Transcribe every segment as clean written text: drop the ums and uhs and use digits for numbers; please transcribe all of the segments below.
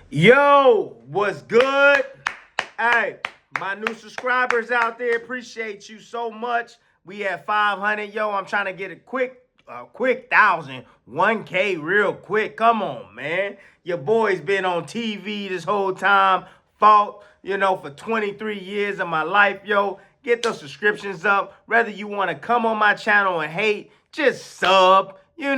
Yo, what's good? Hey, my new subscribers out there, appreciate you so much. We at 500. Yo, I'm trying to get a quick 1,000, 1K real quick. Come on, man. Your boy's been on TV this whole time. Fought, for 23 years of my life, yo. Get those subscriptions up. Whether you want to come on my channel and hate, just sub. You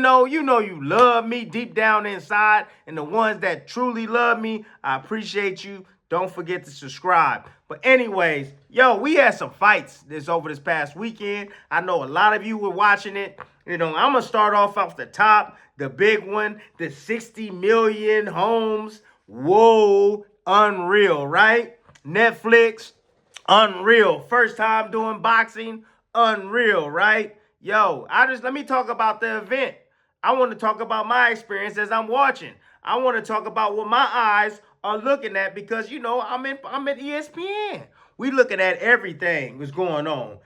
love me deep down inside. And the ones that truly love me, I appreciate you. Don't forget to subscribe. But anyways, yo, we had some fights this past weekend. I know a lot of you were watching it. I'm going to start off the top. The big one, the 60 million homes. Whoa, unreal, right? Netflix, unreal. First time doing boxing, unreal, right? Yo, let me talk about the event. I want to talk about my experience as I'm watching. I want to talk about what my eyes are looking at because I'm at ESPN. We looking at everything that's going on.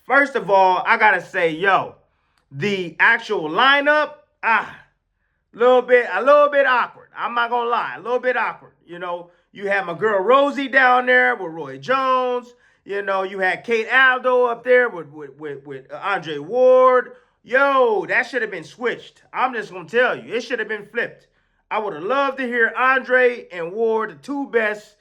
First of all, I gotta say, yo, the actual lineup, a little bit awkward. I'm not gonna lie, a little bit awkward. You had my girl Rosie down there with Roy Jones. You had Kate Aldo up there with Andre Ward. Yo, that should have been switched. I'm just gonna tell you, it should have been flipped. I would have loved to hear Andre and Ward, the two best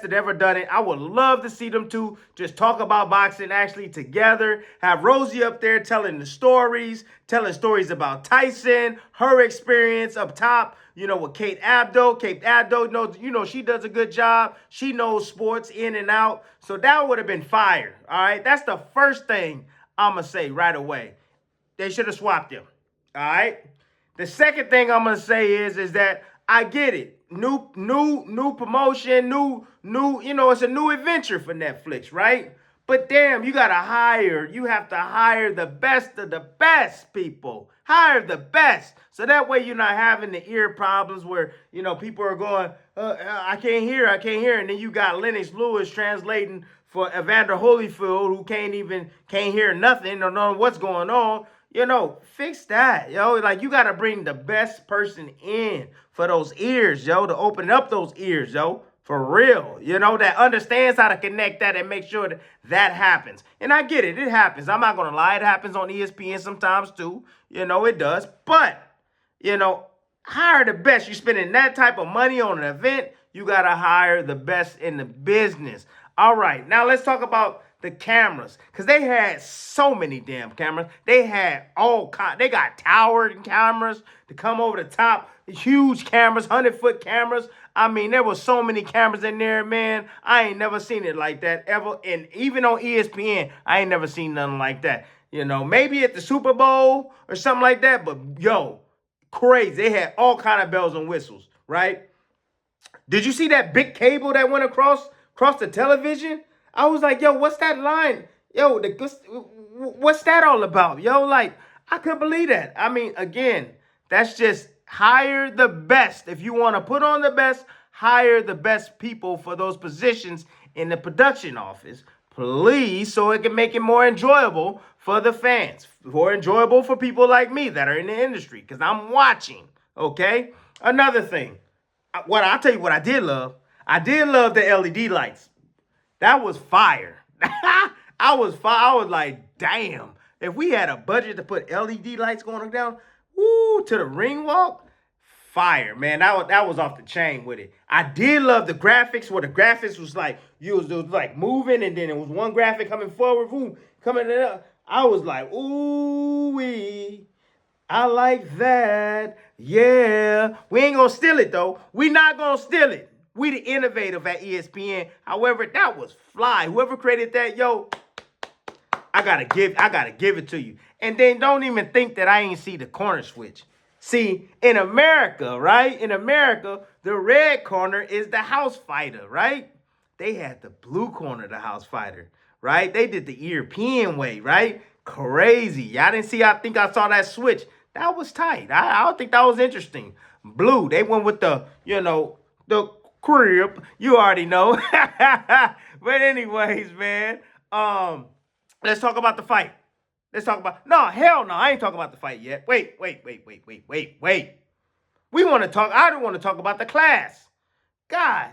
that ever done it. I would love to see them two just talk about boxing actually together. Have Rosie up there telling stories about Tyson, her experience up top, with Kate Abdo. Kate Abdo knows, she does a good job. She knows sports in and out. So that would have been fire. All right. That's the first thing I'm going to say right away. They should have swapped them. All right. The second thing I'm gonna say is that I get it. New promotion, it's a new adventure for Netflix, right? But damn, you have to hire the best of the best people. Hire the best. So that way you're not having the ear problems where, people are going, I can't hear. And then you got Lennox Lewis translating for Evander Holyfield who can't hear nothing or know what's going on. Fix that, yo. Like, you got to bring the best person in for those ears, yo, to open up those ears, yo, for real, that understands how to connect that and make sure that happens. And I get it. It happens. I'm not going to lie. It happens on ESPN sometimes, too. It does. But, hire the best. You're spending that type of money on an event, you got to hire the best in the business. All right. Now, let's talk about the cameras, because they had so many damn cameras. They had they got towered cameras to come over the top, huge cameras, 100-foot cameras. I mean, there was so many cameras in there, man. I ain't never seen it like that ever. And even on ESPN, I ain't never seen nothing like that. Maybe at the Super Bowl or something like that, but yo, crazy. They had all kind of bells and whistles, right? Did you see that big cable that went across the television? I was like, yo, what's that line? Yo, what's that all about? Yo, like, I couldn't believe that. I mean, again, that's just hire the best. If you want to put on the best, hire the best people for those positions in the production office, please, so it can make it more enjoyable for the fans, more enjoyable for people like me that are in the industry, because I'm watching, okay? Another thing, I'll tell you what I did love. I did love the LED lights. That was fire. I was like, damn. If we had a budget to put LED lights going down, to the ring walk, fire, man. That was off the chain with it. I did love the graphics, where the graphics was like, it was like moving, and then it was one graphic coming forward, boom, coming up. I was like, ooh-wee. I like that. Yeah. We ain't gonna steal it, though. We not gonna steal it. We the innovative at ESPN. However, that was fly. Whoever created that, yo, I gotta give it to you. And then don't even think that I ain't see the corner switch. See, in America, right? In America, the red corner is the house fighter, right? They had the blue corner, the house fighter, right? They did the European way, right? Crazy. Y'all didn't see, I think I saw that switch. That was tight. I don't think that was interesting. Blue, they went with the crib. You already know. But anyways, man, let's talk about the fight. No, hell no, I ain't talking about the fight yet. Wait. I don't want to talk about the class. God,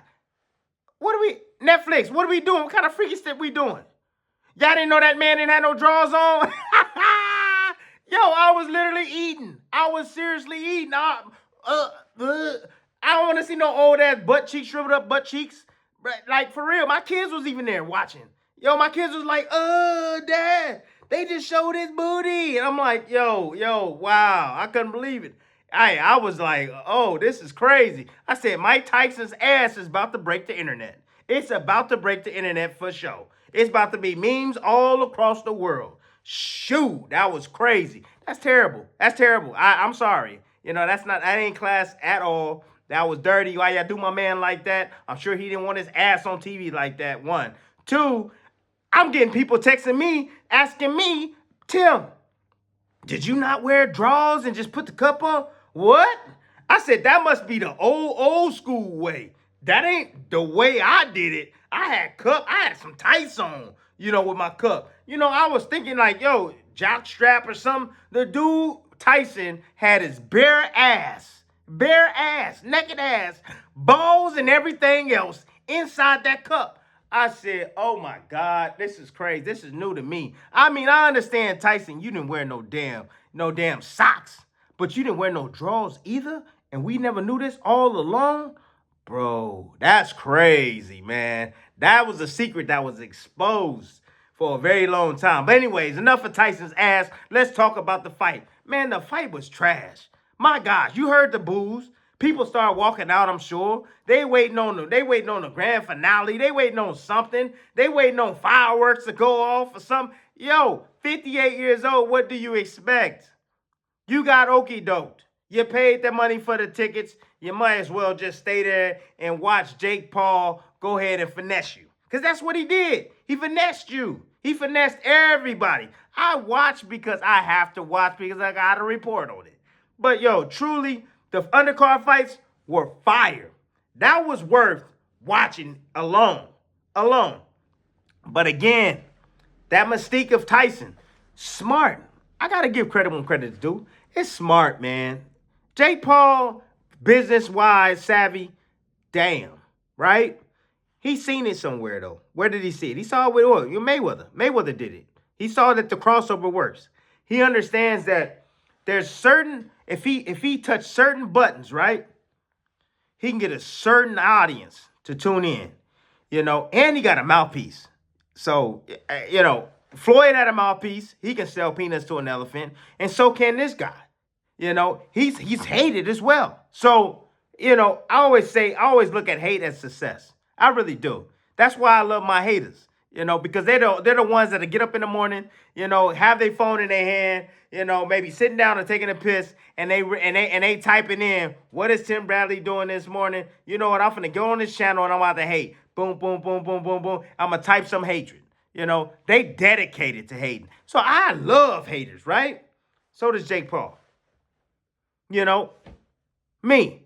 Netflix, what are we doing? What kind of freaky stuff we doing? Y'all didn't know that man didn't have no drawers on? Yo, I was literally eating. I was seriously eating. I don't want to see no old ass butt cheeks, shriveled up butt cheeks. Like, for real, my kids was even there watching. Yo, my kids was like, Dad, they just showed his booty. And I'm like, yo, wow. I couldn't believe it. I was like, oh, this is crazy. I said, Mike Tyson's ass is about to break the internet. It's about to break the internet for sure. It's about to be memes all across the world. Shoot, that was crazy. That's terrible. That's terrible. I'm sorry. You know, that ain't class at all. That was dirty. Why y'all do my man like that? I'm sure he didn't want his ass on TV like that. One. Two, I'm getting people texting me, asking me, Tim, did you not wear drawers and just put the cup on? What? I said, that must be the old school way. That ain't the way I did it. I had some Tyson, with my cup. I was thinking like, yo, jock strap or something. The dude, Tyson, had his bare ass, naked ass, balls and everything else inside that cup. I said, oh my God, this is crazy. This is new to me. I mean, I understand, Tyson, you didn't wear no damn socks, but you didn't wear no drawers either, and we never knew this all along. Bro, that's crazy, man. That was a secret that was exposed for a very long time. But anyways, enough of Tyson's ass. Let's talk about the fight. Man, the fight was trash. My gosh, you heard the boos. People start walking out, I'm sure. They waiting on the grand finale. They waiting on something. They waiting on fireworks to go off or something. Yo, 58 years old, what do you expect? You got okie doked. You paid the money for the tickets. You might as well just stay there and watch Jake Paul go ahead and finesse you. Because that's what he did. He finessed you. He finessed everybody. I watch because I have to watch because I got a report on it. But yo, truly, the undercard fights were fire. That was worth watching alone. But again, that mystique of Tyson, smart. I got to give credit when credit's due. It's smart, man. Jake Paul, business-wise savvy, damn, right? He seen it somewhere, though. Where did he see it? He saw it with Mayweather. Mayweather did it. He saw that the crossover works. He understands that there's certain, if he touched certain buttons, right, he can get a certain audience to tune in, and he got a mouthpiece. So, Floyd had a mouthpiece. He can sell peanuts to an elephant, and so can this guy. He's hated as well. So, I always look at hate as success. I really do. That's why I love my haters, because they're the ones that get up in the morning, have their phone in their hand, maybe sitting down and taking a piss, and they typing in, what is Tim Bradley doing this morning? You know what? I'm finna go on this channel and I'm about to hate. Boom, boom, boom, boom, boom, boom. I'm gonna type some hatred. They dedicated to hating. So I love haters, right? So does Jake Paul. Me,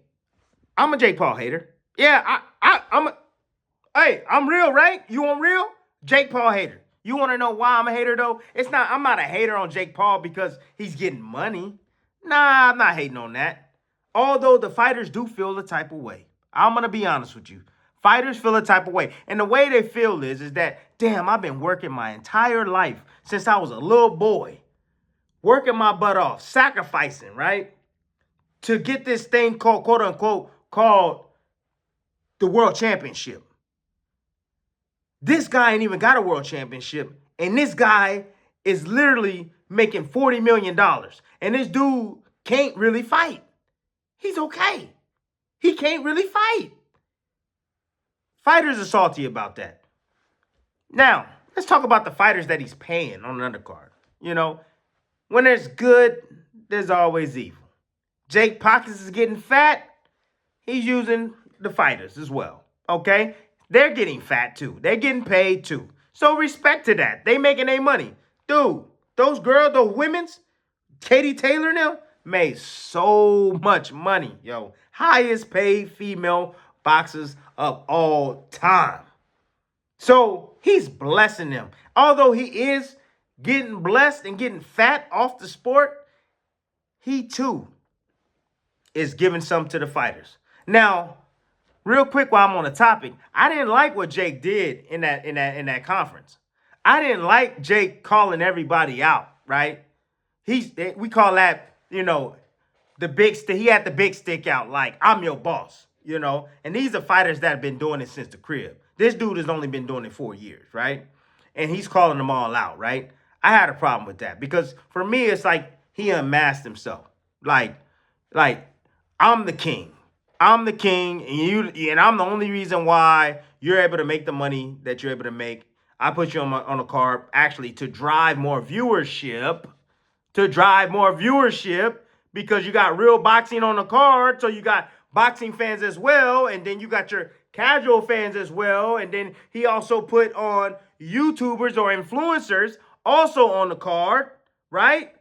I'm a Jake Paul hater. Yeah, I'm real, right? You want real? Jake Paul hater. You want to know why I'm a hater, though? I'm not a hater on Jake Paul because he's getting money. Nah, I'm not hating on that. Although the fighters do feel the type of way. I'm going to be honest with you. Fighters feel a type of way. And the way they feel is that, damn, I've been working my entire life since I was a little boy. Working my butt off, sacrificing, right? To get this thing called, quote unquote, called the World Championship. This guy ain't even got a World Championship. And this guy is literally making $40 million. And this dude can't really fight. He's okay. He can't really fight. Fighters are salty about that. Now, let's talk about the fighters that he's paying on the undercard. When there's good, there's always evil. Jake Pockets is getting fat. He's using the fighters as well. Okay? They're getting fat too. They're getting paid too. So respect to that. They making their money. Dude, those women's, Katie Taylor and them, made so much money, yo. Highest paid female boxers of all time. So he's blessing them. Although he is getting blessed and getting fat off the sport, he too is giving some to the fighters. Now, real quick while I'm on the topic, I didn't like what Jake did in that conference. I didn't like Jake calling everybody out, right? We call that, the big stick. He had the big stick out, like, I'm your boss. And these are fighters that have been doing it since the crib. This dude has only been doing it 4 years, right? And he's calling them all out, right? I had a problem with that because for me, it's like he unmasked himself. Like, I'm the king. I'm the king, and I'm the only reason why you're able to make the money that you're able to make. I put you on a card actually to drive more viewership, because you got real boxing on the card. So you got boxing fans as well, and then you got your casual fans as well, and then he also put on YouTubers or influencers also on the card, right?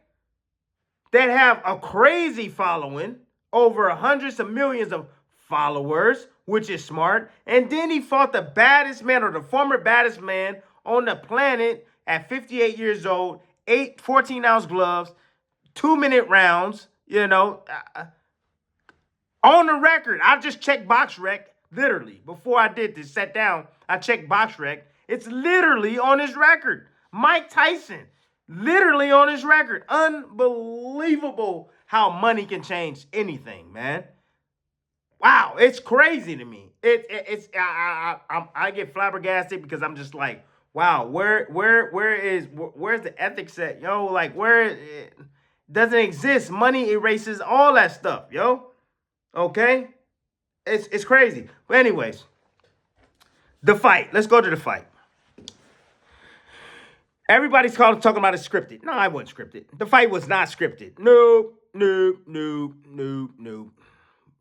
That have a crazy following, over hundreds of millions of followers, which is smart. And then he fought the baddest man, or the former baddest man on the planet at 58 years old, 14-ounce gloves, 2-minute rounds, on the record. I just checked BoxRec, literally. Before I did this, sat down, I checked BoxRec. It's literally on his record. Mike Tyson, literally on his record. Unbelievable how money can change anything, man. Wow, it's crazy to me. I get flabbergasted because I'm just like, wow, where's the ethics at, yo? Like, where it doesn't exist. Money erases all that stuff, yo. Okay, it's crazy. But anyways, the fight. Let's go to the fight. Everybody's talking about it scripted. No, I wasn't scripted. The fight was not scripted. Nope.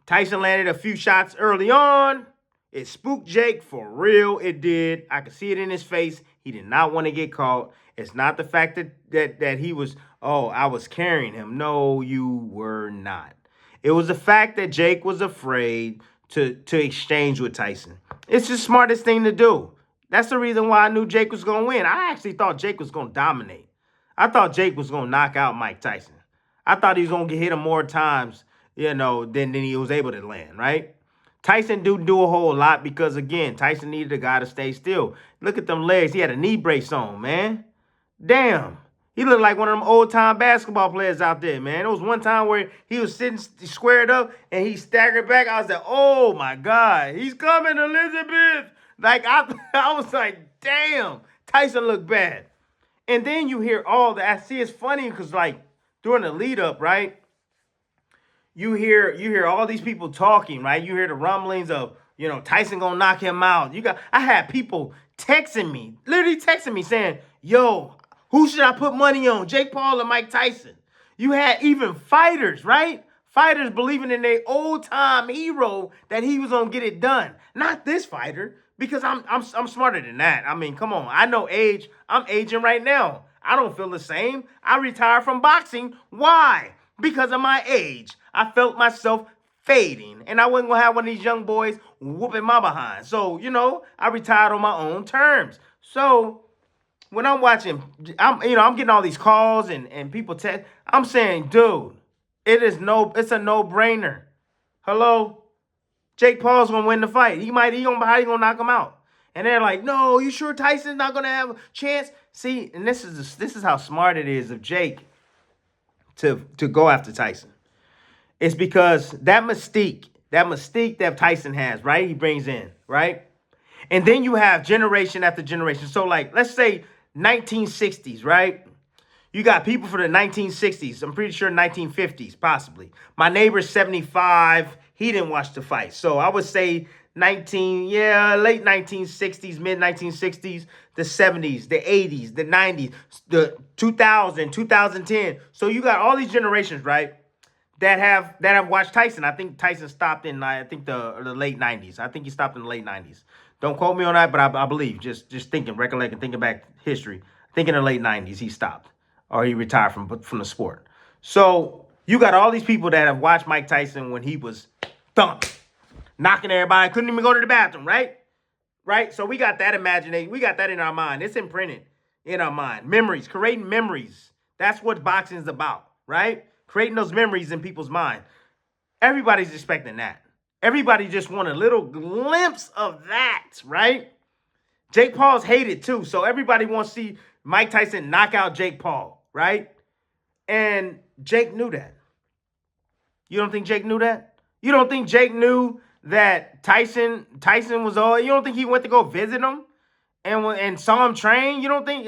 Tyson landed a few shots early on. It spooked Jake for real. It did. I could see it in his face. He did not want to get caught. It's not the fact that he was, I was carrying him. No, you were not. It was the fact that Jake was afraid to exchange with Tyson. It's the smartest thing to do. That's the reason why I knew Jake was going to win. I actually thought Jake was going to dominate. I thought Jake was going to knock out Mike Tyson. I thought he was going to hit him more times, than he was able to land, right? Tyson didn't do a whole lot because, again, Tyson needed a guy to stay still. Look at them legs. He had a knee brace on, man. Damn. He looked like one of them old-time basketball players out there, man. There was one time where he was sitting squared up and he staggered back. I was like, oh, my God. He's coming, Elizabeth. Like, I was like, damn. Tyson looked bad. And then you hear all that. I see it's funny because, like, during the lead-up, right, you hear all these people talking, right? You hear the rumblings of, Tyson gonna knock him out. I had people literally texting me saying, yo, who should I put money on, Jake Paul or Mike Tyson? You had even fighters, right? Fighters believing in their old-time hero that he was gonna get it done. Not this fighter, because I'm smarter than that. I mean, come on. I know age. I'm aging right now. I don't feel the same. I retired from boxing. Why? Because of my age. I felt myself fading, and I wasn't going to have one of these young boys whooping my behind. So, I retired on my own terms. So, when I'm watching, I'm getting all these calls and people text. I'm saying, dude, it's a no-brainer. Hello? Jake Paul's going to win the fight. How he going to knock him out? And they're like, no, you sure Tyson's not going to have a chance? See, and this is how smart it is of Jake to go after Tyson. It's because that mystique that Tyson has, right? He brings in, right? And then you have generation after generation. So, like, let's say 1960s, right? You got people for the 1960s. I'm pretty sure 1950s, possibly. My neighbor's 75. He didn't watch the fight. So I would say late 1960s, mid 1960s, the 70s, the 80s, the 90s, the 2000, 2010. So you got all these generations, right? That have watched Tyson. I think Tyson stopped in the late 90s. I think he stopped in the late 90s. Don't quote me on that, but I believe, just recollecting, thinking back history. I think in the late 90s he stopped, or he retired from the sport. So you got all these people that have watched Mike Tyson when he was thumped, knocking everybody, couldn't even go to the bathroom, right? Right? So we got that imagination. We got that in our mind. It's imprinted in our mind. Memories, creating memories. That's what boxing is about, right? Creating those memories in people's mind. Everybody's expecting that. Everybody just want a little glimpse of that, right? Jake Paul's hated too, so everybody wants to see Mike Tyson knock out Jake Paul, right? And Jake knew that. You don't think Jake knew that? You don't think Jake knew that Tyson was all? You don't think he went to go visit him and saw him train? You don't think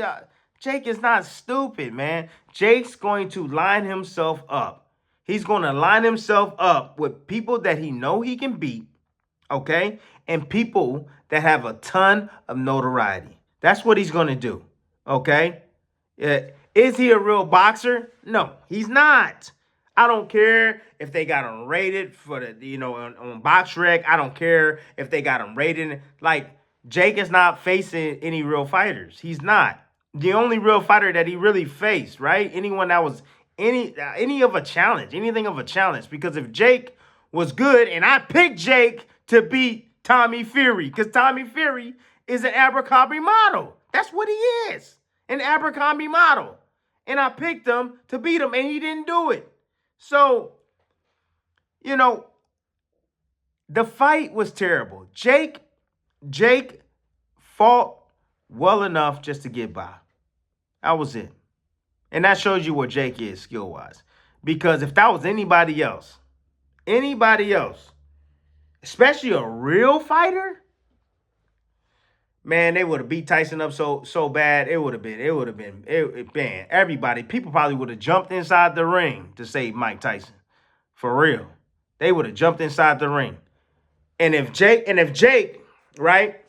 Jake is not stupid, man? Jake's going to line himself up. He's going to line himself up with people that he know he can beat, okay? And people that have a ton of notoriety. That's what he's going to do, okay? Is he a real boxer? No, he's not. I don't care if they got him rated for on BoxRec. I don't care if they got him rated. Like, Jake is not facing any real fighters. He's not. The only real fighter that he really faced, right? Anyone that was anything of a challenge. Because if Jake was good, and I picked Jake to beat Tommy Fury, because Tommy Fury is an Abercrombie model. That's what he is, an Abercrombie model. And I picked him to beat him, and he didn't do it. So, the fight was terrible. Jake fought well enough just to get by. That was it. And that shows you where Jake is skill-wise. Because if that was anybody else, especially a real fighter, man, they would have beat Tyson up so bad. It would have been, everybody, people probably would have jumped inside the ring to save Mike Tyson. For real. They would have jumped inside the ring. And if Jake, right,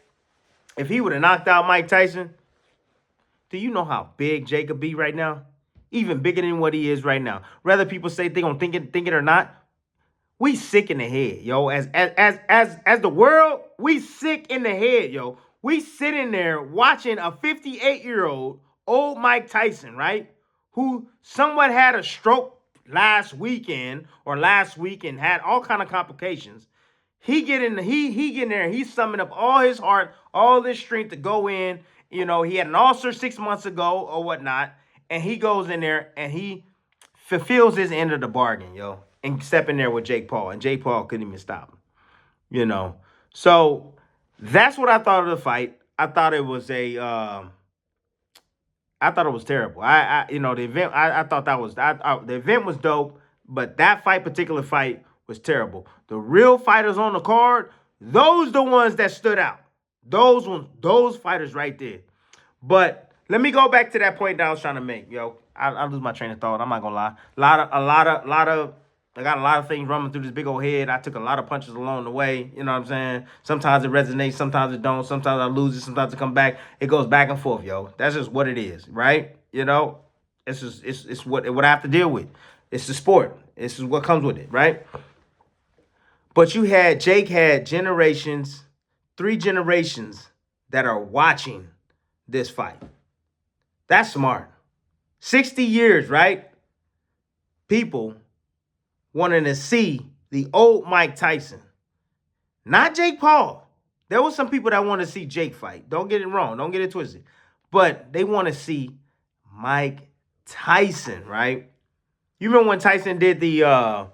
if he would have knocked out Mike Tyson, do you know how big Jake could be right now? Even bigger than what he is right now. Whether people say they gonna think it or not, we sick in the head, yo. As the world, we sick in the head, yo. We sitting there watching a 58-year-old old Mike Tyson, right? Who somewhat had a stroke last week and had all kind of complications. He get in there, he's summing up all his heart, all his strength to go in. He had an ulcer 6 months ago or whatnot, and he goes in there and he fulfills his end of the bargain, yo, and step in there with Jake Paul, and Jake Paul couldn't even stop him, So that's what I thought of the fight. I thought it was terrible. The event, I thought that was, the event was dope, but that particular fight was terrible. The real fighters on the card, those the ones that stood out. Those fighters right there. But let me go back to that point that I was trying to make, yo. I lose my train of thought. I'm not gonna lie. I got a lot of things running through this big old head. I took a lot of punches along the way. You know what I'm saying? Sometimes it resonates, sometimes it don't. Sometimes I lose it, sometimes it come back. It goes back and forth, yo. That's just what it is, right? It's what I have to deal with. It's the sport. This is what comes with it, right? But Jake had generations, 3 generations that are watching this fight. That's smart. 60 years, right? People wanting to see the old Mike Tyson. Not Jake Paul. There was some people that want to see Jake fight. Don't get it wrong. Don't get it twisted. But they want to see Mike Tyson, right? You remember when Tyson did that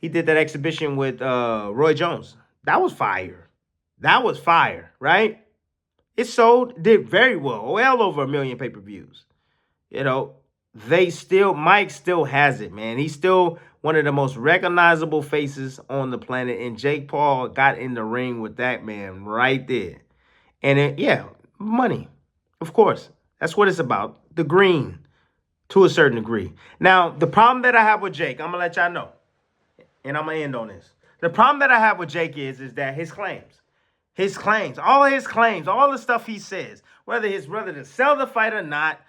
exhibition with Roy Jones? That was fire. Right? It did very well over 1 million pay-per-views. Mike still has it, man. He's still one of the most recognizable faces on the planet, and Jake Paul got in the ring with that man right there. And money, of course. That's what it's about. The green, to a certain degree. Now, the problem that I have with Jake, I'm going to let y'all know, and I'm going to end on this. The problem that I have with Jake is that his claims, all the stuff he says, whether to sell the fight or not,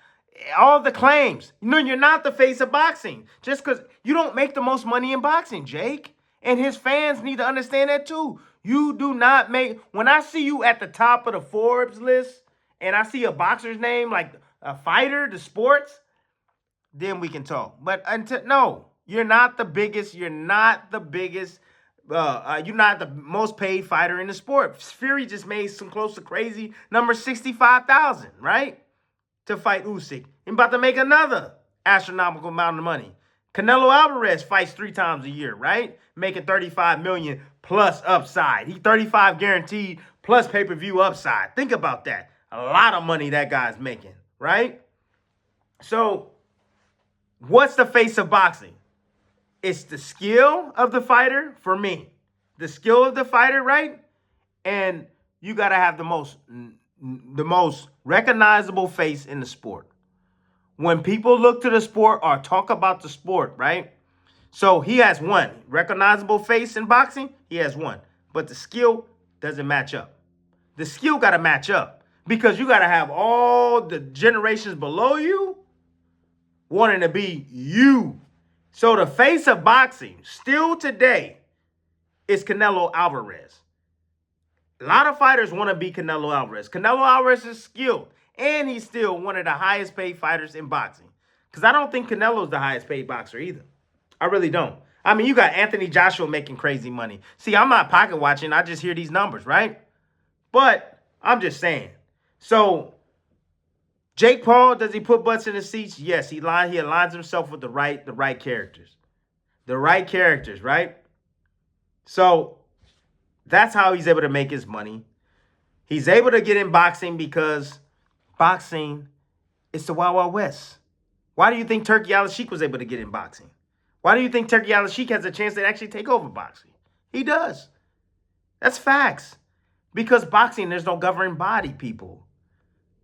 all the claims. You're not the face of boxing. Just because you don't make the most money in boxing, Jake. And his fans need to understand that too. You do not make... When I see you at the top of the Forbes list, and I see a boxer's name, like a fighter, the sports, then we can talk. But no, you're not the biggest. You're not the most paid fighter in the sport. Fury just made some close to crazy number 65,000, right? To fight Usyk. He's about to make another astronomical amount of money. Canelo Alvarez fights 3 times a year, right? Making $35 million plus upside. He 35 guaranteed plus pay-per-view upside. Think about that. A lot of money that guy's making, right? So, what's the face of boxing? It's the skill of the fighter for me. The skill of the fighter, right? And you got to have the most recognizable face in the sport. When people look to the sport or talk about the sport, right? So he has one. Recognizable face in boxing, he has one. But the skill doesn't match up. The skill got to match up because you got to have all the generations below you wanting to be you. So the face of boxing still today is Canelo Alvarez. A lot of fighters want to be Canelo Alvarez. Canelo Alvarez is skilled, and he's still one of the highest paid fighters in boxing. Because I don't think Canelo's the highest paid boxer either. I really don't. I mean, you got Anthony Joshua making crazy money. See, I'm not pocket watching. I just hear these numbers, right? But I'm just saying. So, Jake Paul, does he put butts in the seats? Yes, he aligns himself with the right characters. The right characters, right? So, that's how he's able to make his money. He's able to get in boxing because boxing is the Wild Wild West. Why do you think Turki Al-Sheikh was able to get in boxing? Why do you think Turki Al-Sheikh has a chance to actually take over boxing? He does. That's facts. Because boxing, there's no governing body, people.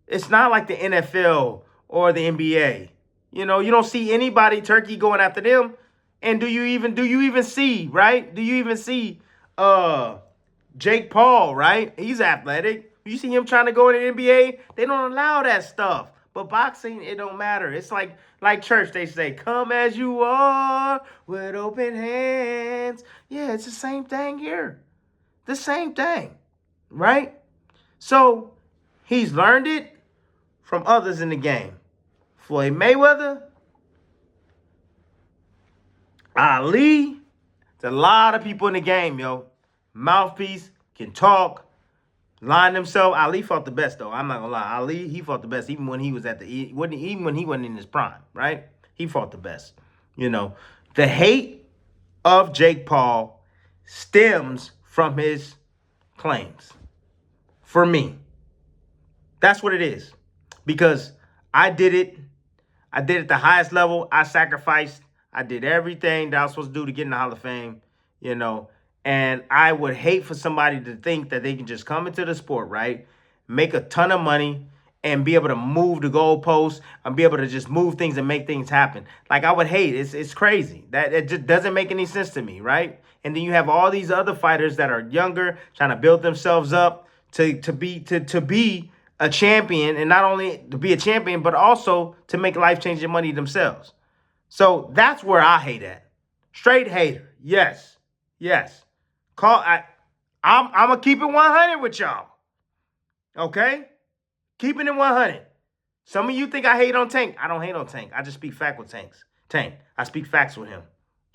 It's not like the NFL or the NBA. You know, you don't see anybody, Turkey, going after them. And do you even see, right? Do you even see Jake Paul, right? He's athletic. You see him trying to go in the NBA, they don't allow that stuff. But boxing, it don't matter. It's like church, they say, come as you are with open hands. Yeah, it's the same thing here. The same thing, right? So he's learned it from others in the game. Floyd Mayweather, Ali, there's a lot of people in the game, yo. Mouthpiece, can talk, line himself. Ali fought the best, though. I'm not gonna lie. Ali, he fought the best, even when he was even when he wasn't in his prime, right? He fought the best. You know, the hate of Jake Paul stems from his claims. For me, that's what it is. Because I did it at the highest level. I sacrificed. I did everything that I was supposed to do to get in the Hall of Fame, you know. And I would hate for somebody to think that they can just come into the sport, right, make a ton of money, and be able to move the goalposts and be able to just move things and make things happen. Like, I would hate. It's crazy. That it just doesn't make any sense to me, right? And then you have all these other fighters that are younger, trying to build themselves up to be a champion, and not only to be a champion, but also to make life-changing money themselves. So that's where I hate at. Straight hater. Yes. Yes. I'm gonna keep it 100 with y'all. Okay? Keeping it 100. Some of you think I hate on Tank. I don't hate on Tank. I just speak fact with Tank. I speak facts with him.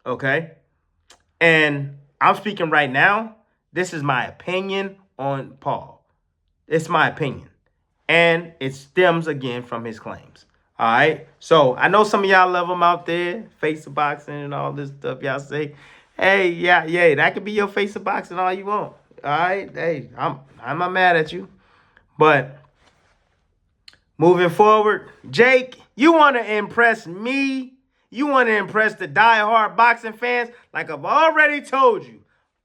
Okay? And I'm speaking right now. This is my opinion on Paul. It's my opinion. And it stems again from his claims. All right? So I know some of y'all love him out there, face of boxing and all this stuff. Y'all say, hey, yeah, that could be your face of boxing all you want. All right? Hey, I'm not mad at you. But moving forward, Jake, you want to impress me? You want to impress the diehard boxing fans? Like I've already told you,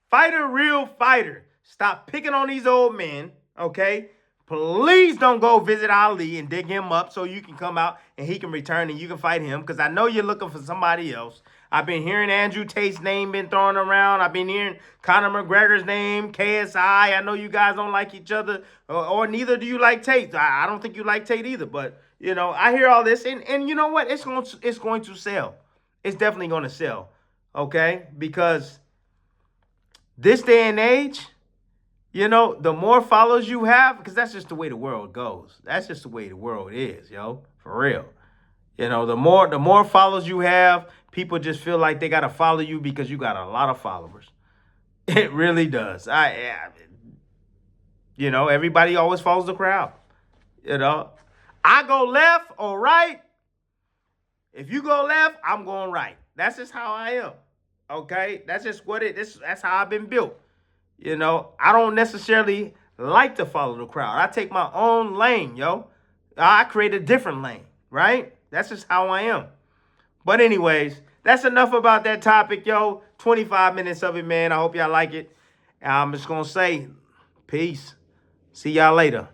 fight a real fighter. Stop picking on these old men, okay? Please don't go visit Ali and dig him up so you can come out and he can return and you can fight him, because I know you're looking for somebody else. I've been hearing Andrew Tate's name been thrown around. I've been hearing Conor McGregor's name, KSI. I know you guys don't like each other, or neither do you like Tate. I don't think you like Tate either, but, you know, I hear all this, and you know what? It's going to sell. It's definitely going to sell, okay? Because this day and age, you know, the more followers you have, because that's just the way the world goes. That's just the way the world is, yo, for real. You know, the more followers you have, people just feel like they got to follow you because you got a lot of followers. It really does. You know, everybody always follows the crowd. You know, I go left or right. If you go left, I'm going right. That's just how I am. Okay? That's just what it is. That's how I've been built. You know, I don't necessarily like to follow the crowd. I take my own lane, yo. I create a different lane, right? That's just how I am. But anyways, that's enough about that topic, yo. 25 minutes of it, man. I hope y'all like it. I'm just going to say peace. See y'all later.